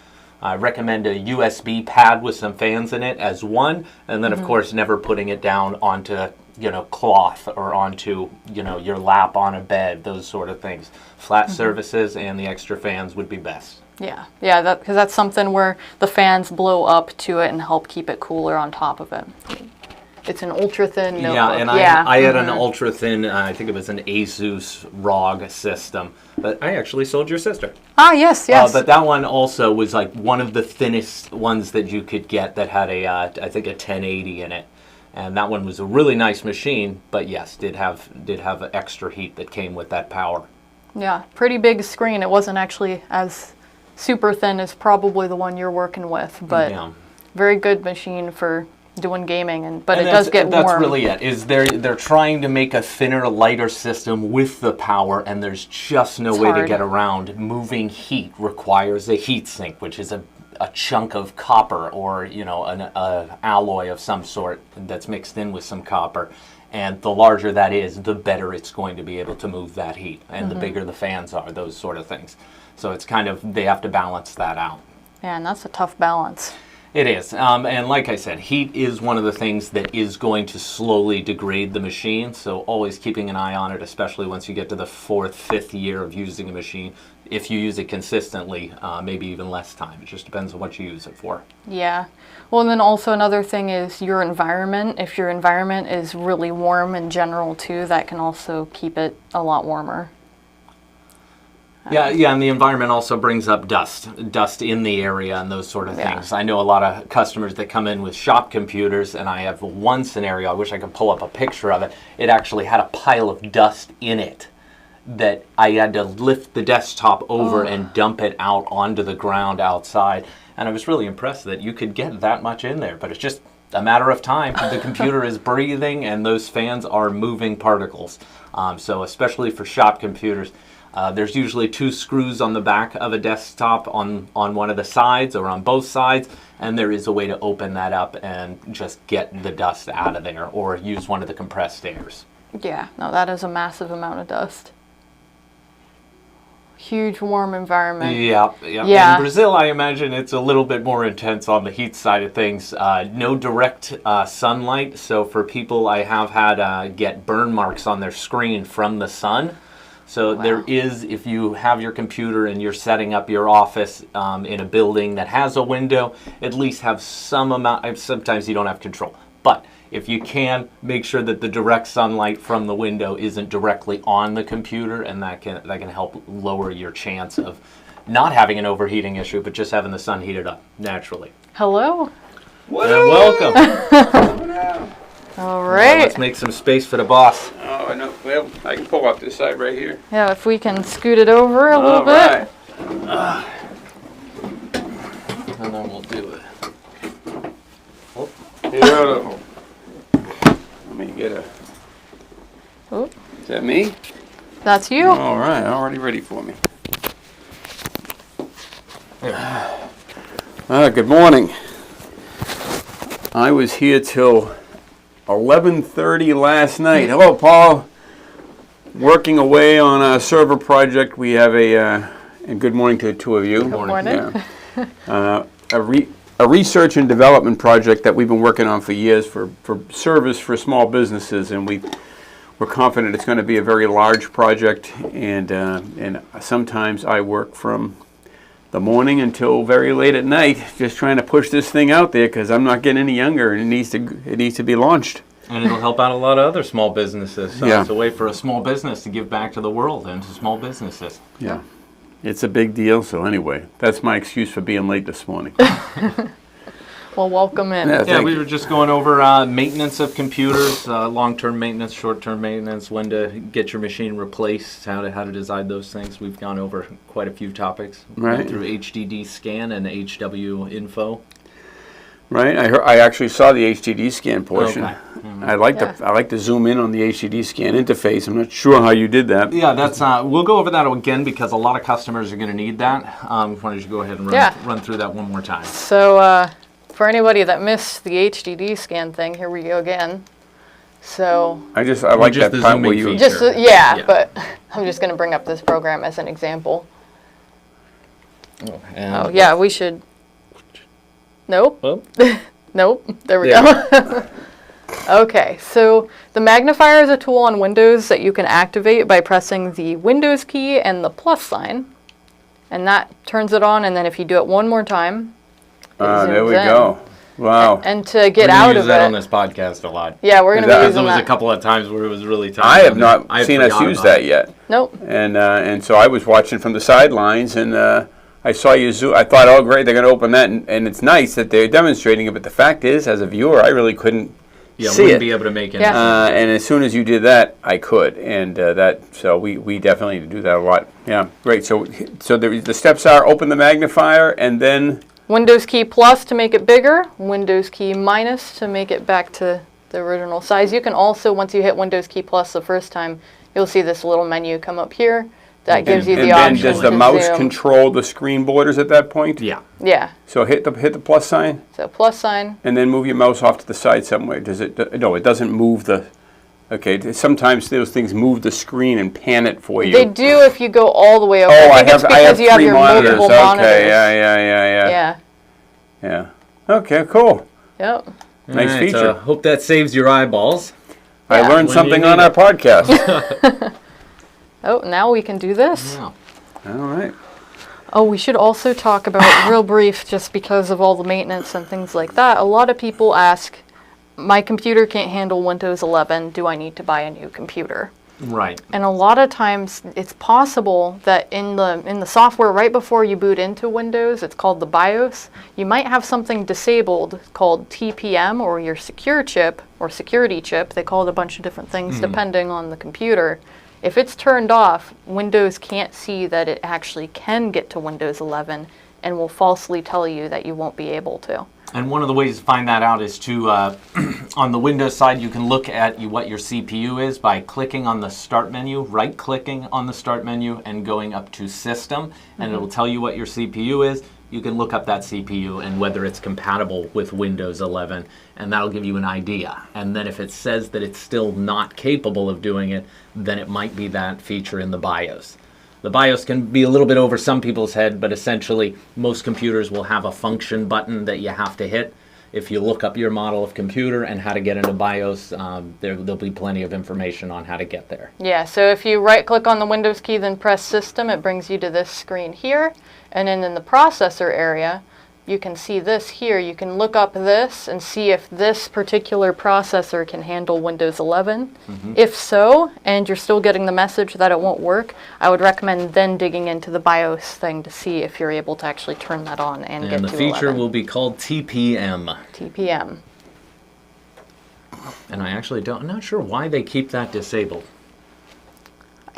I recommend a USB pad with some fans in it as one, and then of course never putting it down onto cloth or onto your lap on a bed, those sort of things. Flat surfaces and the extra fans would be best. Yeah, because that's something where the fans blow up to it and help keep it cooler on top of it. It's an ultra-thin notebook. Yeah, and I had an ultra-thin, I think it was an Asus ROG system, but I actually sold your sister. Ah, yes. But that one also was like one of the thinnest ones that you could get that had I think a 1080 in it. And that one was a really nice machine, but yes, did have extra heat that came with that power. Yeah, pretty big screen. It wasn't actually as super thin as probably the one you're working with, but very good machine for doing gaming, but it does get warm. That's really it. Is they're trying to make a thinner, lighter system with the power, and there's just no way to get around. Moving heat requires a heat sink, which is a chunk of copper or an alloy of some sort that's mixed in with some copper. And the larger that is, the better it's going to be able to move that heat, and the bigger the fans are, those sort of things. So it's kind of, they have to balance that out. Yeah, and that's a tough balance. It is. And like I said, heat is one of the things that is going to slowly degrade the machine. So always keeping an eye on it, especially once you get to the 4th, 5th year of using a machine. If you use it consistently, maybe even less time. It just depends on what you use it for. Yeah. Well, and then also another thing is your environment. If your environment is really warm in general too, that can also keep it a lot warmer. Yeah, and the environment also brings up dust in the area and those sort of things. I know a lot of customers that come in with shop computers, and I have one scenario, I wish I could pull up a picture of it. It actually had a pile of dust in it that I had to lift the desktop over and dump it out onto the ground outside. And I was really impressed that you could get that much in there, but it's just a matter of time. The computer is breathing and those fans are moving particles. So especially for shop computers, there's usually 2 screws on the back of a desktop on one of the sides or on both sides, and there is a way to open that up and just get the dust out of there or use one of the compressed airs. Yeah, no, that is a massive amount of dust. Huge warm environment. Yeah. In Brazil, I imagine it's a little bit more intense on the heat side of things. No direct sunlight, so for people I have had get burn marks on their screen from the sun. So there is, if you have your computer and you're setting up your office in a building that has a window, at least have some amount. Sometimes you don't have control, but if you can, make sure that the direct sunlight from the window isn't directly on the computer, and that can help lower your chance of not having an overheating issue, but just having the sun heated up naturally. Hello. Welcome. All right. Let's make some space for the boss. Oh, no. Well, I can pull up this side right here. Yeah, if we can scoot it over a little bit. And then we'll do it. Beautiful. Let me get a... That's you. All right, already ready for me. Good morning. I was here till 11:30 last night. Hello, Paul. Working away on a server project. We have and good morning to the two of you. Good morning. Yeah. A research and development project that we've been working on for years for service for small businesses, and we're confident it's going to be a very large project. And sometimes I work from the morning until very late at night, just trying to push this thing out there because I'm not getting any younger, and it needs to be launched. And it'll help out a lot of other small businesses. So Yeah. it's a way for a small business to give back to the world and to small businesses. Yeah. It's a big deal. So anyway, that's my excuse for being late this morning. Well, welcome in. Yeah. Yeah, Thank we you. were just going over maintenance of computers, long-term maintenance, short-term maintenance, when to get your machine replaced, how to design those things. We've gone over quite a few topics. Right. Went through HDD scan and HW info. Right. I actually saw the HDD scan portion. Okay. I like to zoom in on the HDD scan interface. I'm not sure how you did that. Yeah, that's we'll go over that again because a lot of customers are going to need that. Why don't you go ahead and run through that one more time? So for anybody that missed the HDD scan thing, here we go again. So I like just that the part zooming where you. feature. just Yeah. but I'm just going to bring up this program as an example. And Oh yeah, we should. Nope. Oh, Nope. There we Yeah. go. Okay, so the magnifier is a tool on Windows that you can activate by pressing the Windows key and the plus sign. And that turns it on, and then if you do it one more time, it There we zooms in. go. Wow. And to get we're gonna out use of that it, on this podcast a lot. yeah, we're going to be that- Because using there was that. a couple of times where it was really tough. I have not I had seen us forgotten use about that it. yet, Nope. and so I was watching from the sidelines, and I saw you zoom. I thought, oh great, they're going to open that, and it's nice that they're demonstrating it. But the fact is, as a viewer, I really couldn't Yeah, see wouldn't it. be able to make it. Yeah. And as soon as you did that, I could, and so we definitely do that a lot. Yeah, great. So the steps are open the magnifier, and then Windows key plus to make it bigger, Windows key minus to make it back to the original size. You can also, once you hit Windows key plus the first time, you'll see this little menu come up here that gives you and the then option does the to mouse zoom. control the screen borders at that point? Yeah. Yeah, So hit the plus sign, so plus sign. and then move your mouse off to the side somewhere. Does it? No, it doesn't move the. Okay, sometimes those things move the screen and pan it for you. They do if you go all the way over. Oh, I think it's I because have you have three your monitors. multiple Okay, monitors. yeah. Yeah. Okay, cool. Yep. Nice All right, feature. hope that saves your eyeballs. I Yeah. learned When something you on need our it. podcast. Oh, now we can do this. Yeah. All right. Oh, we should also talk about, real brief, just because of all the maintenance and things like that. A lot of people ask, my computer can't handle Windows 11. Do I need to buy a new computer? Right. And a lot of times it's possible that in the software right before you boot into Windows, it's called the BIOS, you might have something disabled called TPM, or your secure chip or security chip. They call it a bunch of different things depending on the computer. If it's turned off, Windows can't see that it actually can get to Windows 11 and will falsely tell you that you won't be able to. And one of the ways to find that out is to, on the Windows side, you can look at what your CPU is by clicking on the Start menu, right-clicking on the Start menu, and going up to System, and it will tell you what your CPU is. You can look up that CPU and whether it's compatible with Windows 11, and that'll give you an idea. And then if it says that it's still not capable of doing it, then it might be that feature in the BIOS. The BIOS can be a little bit over some people's head, but essentially most computers will have a function button that you have to hit. If you look up your model of computer and how to get into BIOS, there'll be plenty of information on how to get there. Yeah, so if you right-click on the Windows key, then press System, it brings you to this screen here. And then in the processor area, you can see this here. You can look up this and see if this particular processor can handle Windows 11. If so, and you're still getting the message that it won't work, I would recommend then digging into the BIOS thing to see if you're able to actually turn that on and get And the to feature 11. will be called TPM. TPM. And I'm not sure why they keep that disabled,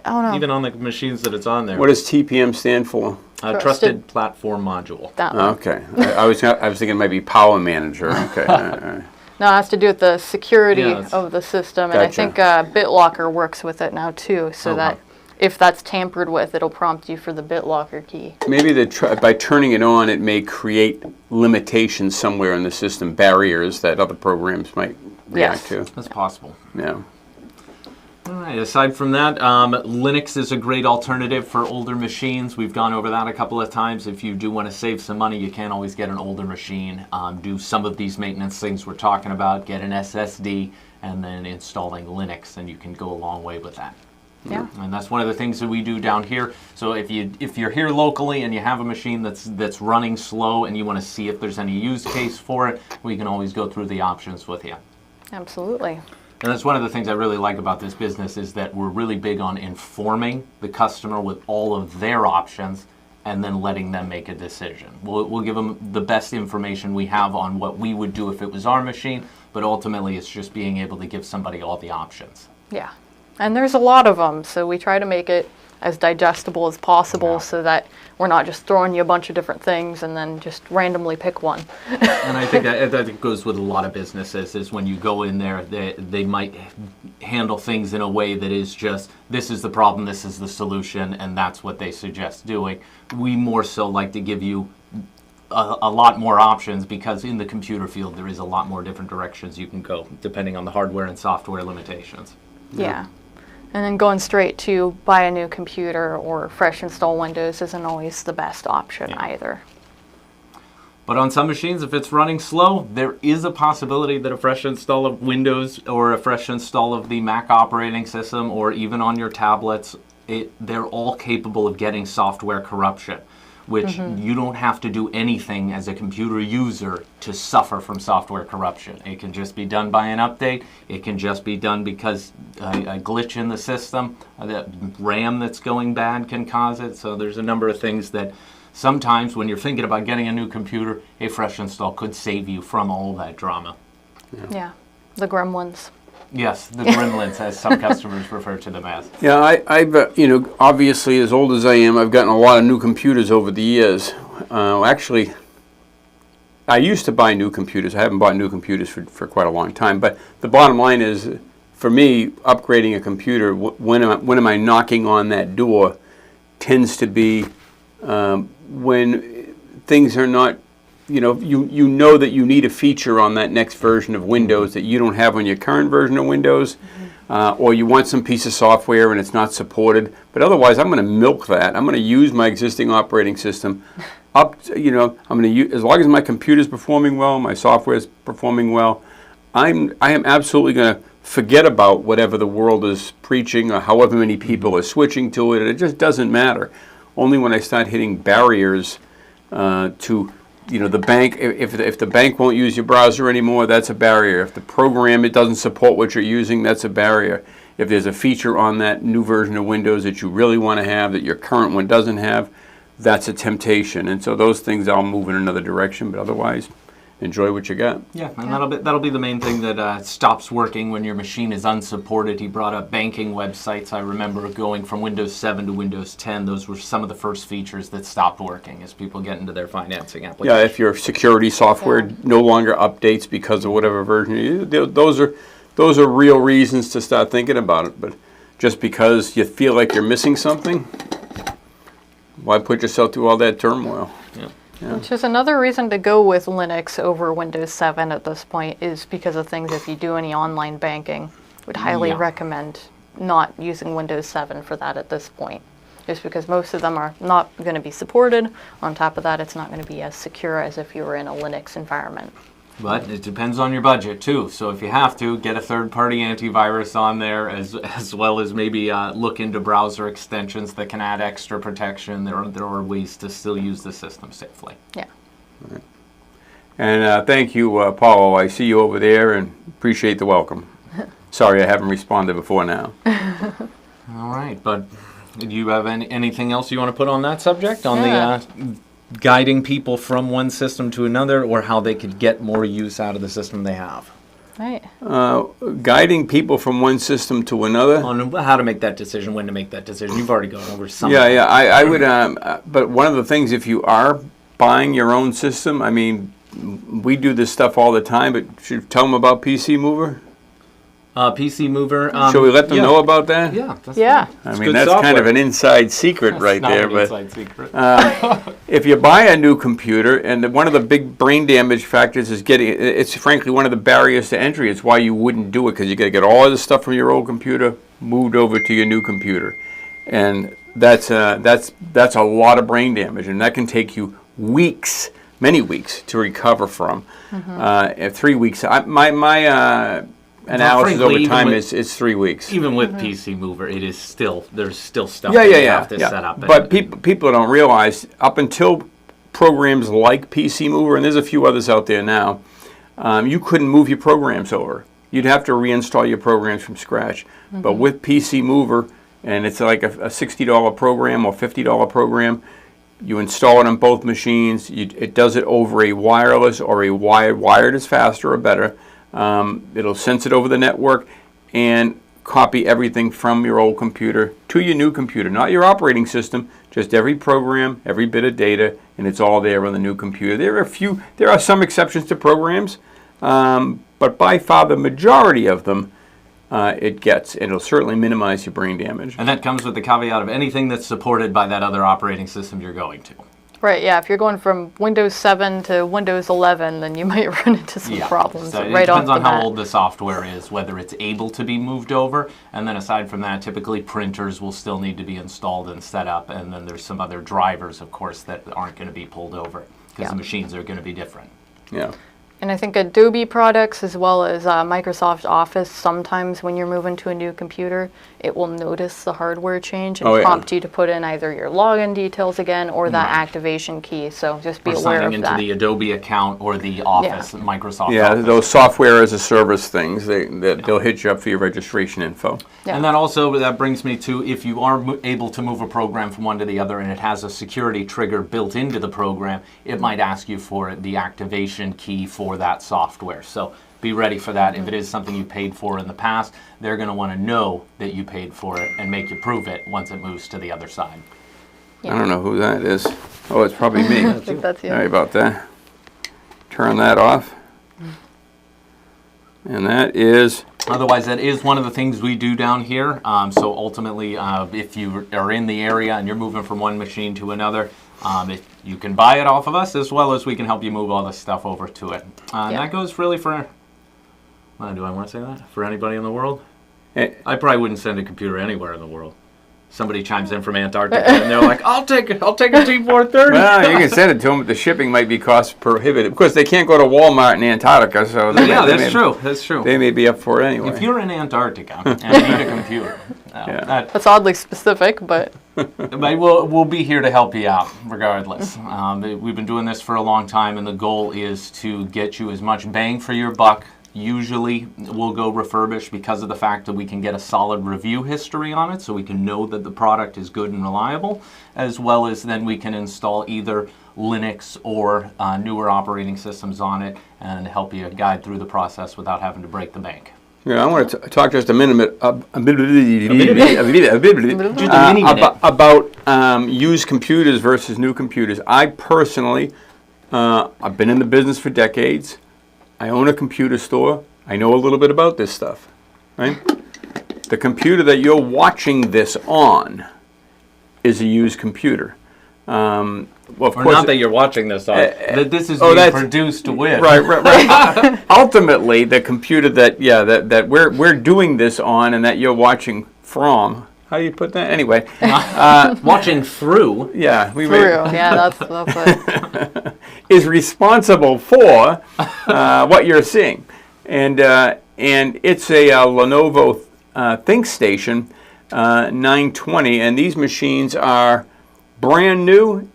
I don't know. even on the machines that it's on there. What does TPM stand for? Trusted Platform Module. That one. Okay. I was thinking it might be Power Manager. Okay. all right. No, it has to do with the security Yeah, it's- of the system, and I Gotcha. think BitLocker works with it now too, so Oh, that wow. if that's tampered with, it'll prompt you for the BitLocker key. Maybe by turning it on, it may create limitations somewhere in the system, barriers that other programs might react to. That's possible. Yeah. All right, aside from that, Linux is a great alternative for older machines. We've gone over that a couple of times. If you do want to save some money, you can always get an older machine, do some of these maintenance things we're talking about, get an SSD, and then installing Linux, and you can go a long way with that. Yeah. And that's one of the things that we do down here. So if you're here locally and you have a machine that's running slow and you want to see if there's any use case for it, we can always go through the options with you. Absolutely. And that's one of the things I really like about this business is that we're really big on informing the customer with all of their options and then letting them make a decision. We'll give them the best information we have on what we would do if it was our machine, but ultimately it's just being able to give somebody all the options. Yeah. And there's a lot of them, so we try to make it as digestible as possible so that we're not just throwing you a bunch of different things and then just randomly pick one. And I think that goes with a lot of businesses, is when you go in there, they might handle things in a way that is just, this is the problem, this is the solution, and that's what they suggest doing. We more so like to give you a lot more options, because in the computer field there is a lot more different directions you can go, depending on the hardware and software limitations. Yeah. And then going straight to buy a new computer or fresh install Windows isn't always the best option either. But on some machines, if it's running slow, there is a possibility that a fresh install of Windows or a fresh install of the Mac operating system, or even on your tablets, they're all capable of getting software corruption, which you don't have to do anything as a computer user to suffer from software corruption. It can just be done by an update. It can just be done because a glitch in the system, the RAM that's going bad can cause it. So there's a number of things that sometimes when you're thinking about getting a new computer, a fresh install could save you from all that drama. Yeah, the gremlins. Yes, the gremlins, as some customers refer to them as. Yeah, I've obviously, as old as I am, I've gotten a lot of new computers over the years. Actually, I used to buy new computers. I haven't bought new computers for quite a long time. But the bottom line is, for me, upgrading a computer, when am I knocking on that door, tends to be when things are not, you know that you need a feature on that next version of Windows that you don't have on your current version of Windows, or you want some piece of software and it's not supported. But otherwise, I'm going to milk that. I'm going to use my existing operating system. I'm going to use, as long as my computer's performing well, my software is performing well, I am absolutely going to forget about whatever the world is preaching or however many people are switching to it. It just doesn't matter. Only when I start hitting barriers to the bank, if the bank won't use your browser anymore, that's a barrier. If the program, it doesn't support what you're using, that's a barrier. If there's a feature on that new version of Windows that you really want to have that your current one doesn't have, that's a temptation. And so those things I'll move in another direction, but otherwise, enjoy what you got. Yeah, and that'll be the main thing that stops working when your machine is unsupported. He brought up banking websites. I remember going from Windows 7 to Windows 10. Those were some of the first features that stopped working as people get into their financing applications. Yeah, if your security software no longer updates because of whatever version you use, those are real reasons to start thinking about it. But just because you feel like you're missing something, why put yourself through all that turmoil? Yeah. Yeah. Which is another reason to go with Linux over Windows 7 at this point, is because of things if you do any online banking. Would highly recommend not using Windows 7 for that at this point, just because most of them are not going to be supported. On top of that, it's not going to be as secure as if you were in a Linux environment. But it depends on your budget too. So if you have to, get a third-party antivirus on there, as well as maybe look into browser extensions that can add extra protection. There are ways to still use the system safely. Yeah. All right. And thank you, Paul. I see you over there and appreciate the welcome. Sorry I haven't responded before now. All right, but do you have anything else you want to put on that subject? On the guiding people from one system to another, or how they could get more use out of the system they have? Right. Guiding people from one system to another. On how to make that decision, when to make that decision. You've already gone over some. Yeah. I would. But one of the things, if you are buying your own system, I mean, we do this stuff all the time. But should you tell them about PC Mover? PC Mover. Should we let them know about that? Yeah. That's Yeah. fine. I It's mean, good that's kind software. of an inside secret That's right not there. an But inside secret. if you buy a new computer, and one of the big brain damage factors is it's frankly one of the barriers to entry. It's why you wouldn't do it, because you got to get all of the stuff from your old computer moved over to your new computer, and that's a lot of brain damage, and that can take you weeks, many weeks to recover from. 3 weeks. My analysis frankly, over even time with- is 3 weeks. Even with PC Mover, there's still stuff Yeah, that yeah, you yeah. have to yeah. set up. But people don't realize, up until programs like PC Mover, and there's a few others out there now, you couldn't move your programs over. You'd have to reinstall your programs from scratch. But with PC Mover, and it's like a $60 program or $50 program, you install it on both machines. It does it over a wireless or a wired. Wired is faster or better. It'll sense it over the network and copy everything from your old computer to your new computer. Not your operating system, just every program, every bit of data, and it's all there on the new computer. There are some exceptions to programs, but by far the majority of them it gets, and it'll certainly minimize your brain damage. And that comes with the caveat of anything that's supported by that other operating system you're going to. Right, yeah. If you're going from Windows 7 to Windows 11, then you might run into some problems So right it off depends the on how bat. old the software is, whether it's able to be moved over, and then aside from that, typically printers will still need to be installed and set up, and then there's some other drivers, of course, that aren't going to be pulled over because Yeah. the machines are going to be different. Yeah. And I think Adobe products as well as Microsoft Office, sometimes when you're moving to a new computer, it will notice the hardware change and Oh, yeah. prompt you to put in either your login details again or that activation key. So just be Or aware signing of into that. the Adobe account or the Office, Microsoft Yeah, Office. those software as a service things, they'll hit you up for your registration info. Yeah. And that brings me to, if you are able to move a program from one to the other and it has a security trigger built into the program, it might ask you for the activation key for that software. So be ready for that. If it is something you paid for in the past, they're going to want to know that you paid for it and make you prove it once it moves to the other side. I don't know who that is. Oh, it's probably me. I think that's you. Sorry about that. Turn that off. And that is, Otherwise, that is one of the things we do down here. So ultimately, if you are in the area and you're moving from one machine to another, you can buy it off of us, as well as we can help you move all this stuff over to it. And that goes really for, do I want to say that? For anybody in the world? I probably wouldn't send a computer anywhere in the world. Somebody chimes in from Antarctica and they're like, I'll take it. I'll take a T430. well, you can send it to them, but the shipping might be cost prohibitive. Of course, they can't go to Walmart in Antarctica, so That's true. That's true. They may be up for it anyway. If you're in Antarctica and need a computer, That's oddly specific, but but we'll be here to help you out regardless. We've been doing this for a long time, and the goal is to get you as much bang for your buck. Usually we'll go refurbished because of the fact that we can get a solid review history on it, so we can know that the product is good and reliable, as well as then we can install either Linux or newer operating systems on it and help you guide through the process without having to break the bank. Yeah, I want to talk just a minute about used computers versus new computers. I personally, I've been in the business for decades. I own a computer store. I know a little bit about this stuff, right? The computer that you're watching this on is a used computer. Well, of Or course, not that you're watching this on, that this is oh, being that's- produced with. Right. Ultimately, the computer that we're doing this on and that you're watching from. How do you put that? Anyway, Watching through. yeah, we through. Yeah, that's it. is responsible for what you're seeing, and it's a Lenovo ThinkStation 920, and these machines are brand new.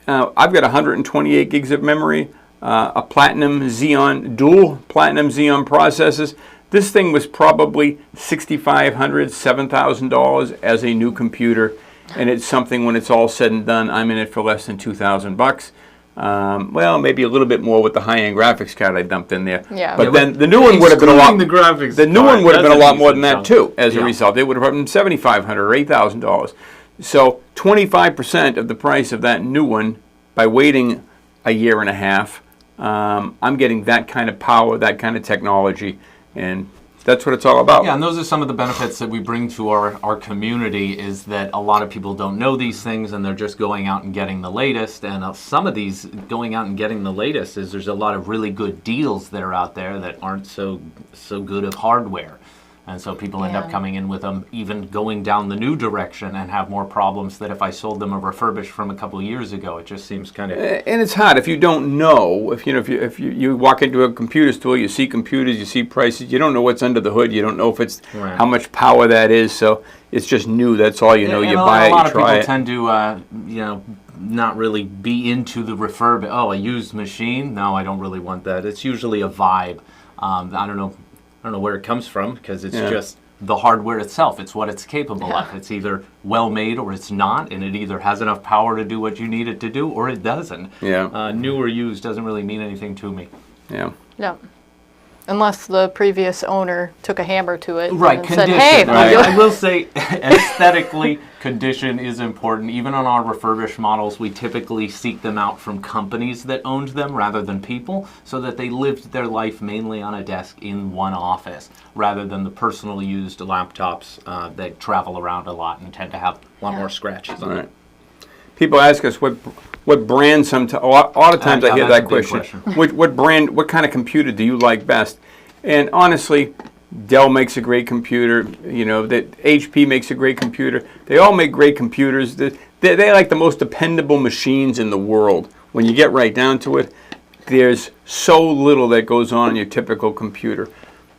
I've got 128 gigs of memory, a Platinum Xeon, dual Platinum Xeon processors. This thing was probably $6,500, $7,000 as a new computer, and it's something, when it's all said and done, I'm in it for less than $2,000. Well, maybe a little bit more with the high-end graphics card I dumped in there. Yeah. But then the new one would have been a lot. Excluding the graphics The new card, one would have been a that's a lot more than decent that chunk. too. As a Yeah. result, it would have been $7,500 or $8,000. So 25% of the price of that new one by waiting a year and a half. I'm getting that kind of power, that kind of technology, and that's what it's all about. Yeah, and those are some of the benefits that we bring to our community, is that a lot of people don't know these things and they're just going out and getting the latest. And some of these going out and getting the latest is there's a lot of really good deals that are out there that aren't so good of hardware. And so people end up coming in with them, even going down the new direction, and have more problems that if I sold them a refurbished from a couple of years ago. It just seems kind of... And it's hard if you don't know. If you walk into a computer store, you see computers, you see prices, you don't know what's under the hood. You don't know if it's how much power that is. So it's just new. That's all you know. You buy it, you try it. A lot of people tend to, not really be into the refurb. Oh, a used machine? No, I don't really want that. It's usually a vibe. I don't know where it comes from, because it's just the hardware itself. It's what it's capable of. It's either well made or it's not, and it either has enough power to do what you need it to do or it doesn't. Yeah. New or used doesn't really mean anything to me. Yeah. Yeah. Unless the previous owner took a hammer to it Right, and condition. said, hey, I will say, aesthetically, condition is important. Even on our refurbished models, we typically seek them out from companies that owned them rather than people, so that they lived their life mainly on a desk in one office, rather than the personal used laptops that travel around a lot and tend to have a lot more scratches on it. People ask us what brand. A lot of times I hear that question. What brand? What kind of computer do you like best? And honestly, Dell makes a great computer. That HP makes a great computer. They all make great computers. They're like the most dependable machines in the world. When you get right down to it, there's so little that goes on in your typical computer.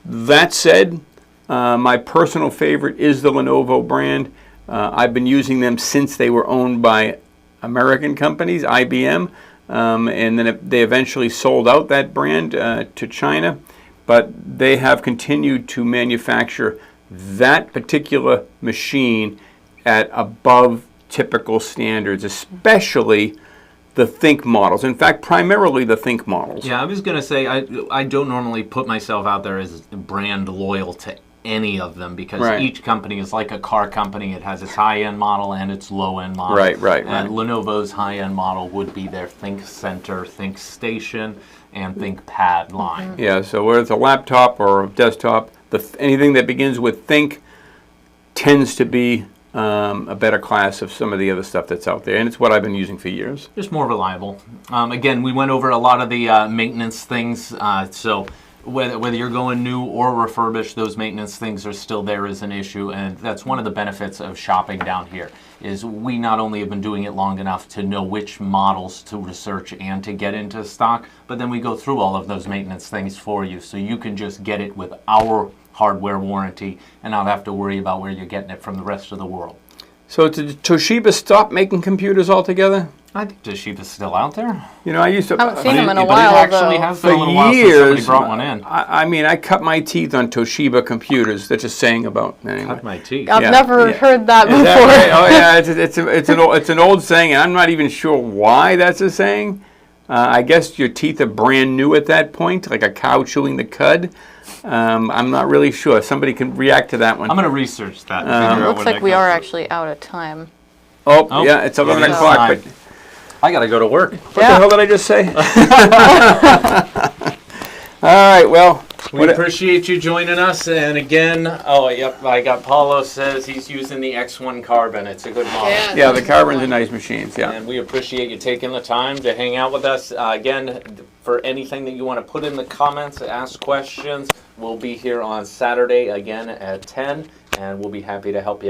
That said, my personal favorite is the Lenovo brand. I've been using them since they were owned by American companies, IBM, and then they eventually sold out that brand to China, but they have continued to manufacture that particular machine at above typical standards, especially the Think models. In fact, primarily the Think models. Yeah, I was going to say, I don't normally put myself out there as brand loyal to any of them, because each company is like a car company. It has its high-end model and its low-end model. Right. And Lenovo's high-end model would be their Think Center, Think Station, and Think Pad line. Yeah, so whether it's a laptop or a desktop, anything that begins with Think tends to be a better class of some of the other stuff that's out there, and it's what I've been using for years. Just more reliable. Again, we went over a lot of the maintenance things, so whether you're going new or refurbished, those maintenance things are still there as an issue, and that's one of the benefits of shopping down here, is we not only have been doing it long enough to know which models to research and to get into stock, but then we go through all of those maintenance things for you, so you can just get it with our hardware warranty and not have to worry about where you're getting it from the rest of the world. So did Toshiba stop making computers altogether? I think Toshiba's still out there. I used to. I haven't seen them in a But while, it actually though. has been For a little while since years, somebody brought one in. I cut my teeth on Toshiba computers. That's just saying about anyway. Cut my teeth. I've never heard that Is before. that right? Oh yeah, it's an old saying, and I'm not even sure why that's a saying. I guess your teeth are brand new at that point, like a cow chewing the cud. I'm not really sure. Somebody can react to that one. I'm going to research that. And figure out Looks where like that we comes are from. actually out of time. Oh, yeah, it's 11 it's o'clock. time. But I got to go to work. what the hell did I just say? All right, well. We appreciate you joining us. And again, I got Paulo says he's using the X1 Carbon. It's a good model. Yeah, the Carbons are nice machines, yeah. And we appreciate you taking the time to hang out with us. Again, for anything that you want to put in the comments, ask questions, we'll be here on Saturday again at 10, and we'll be happy to help you out.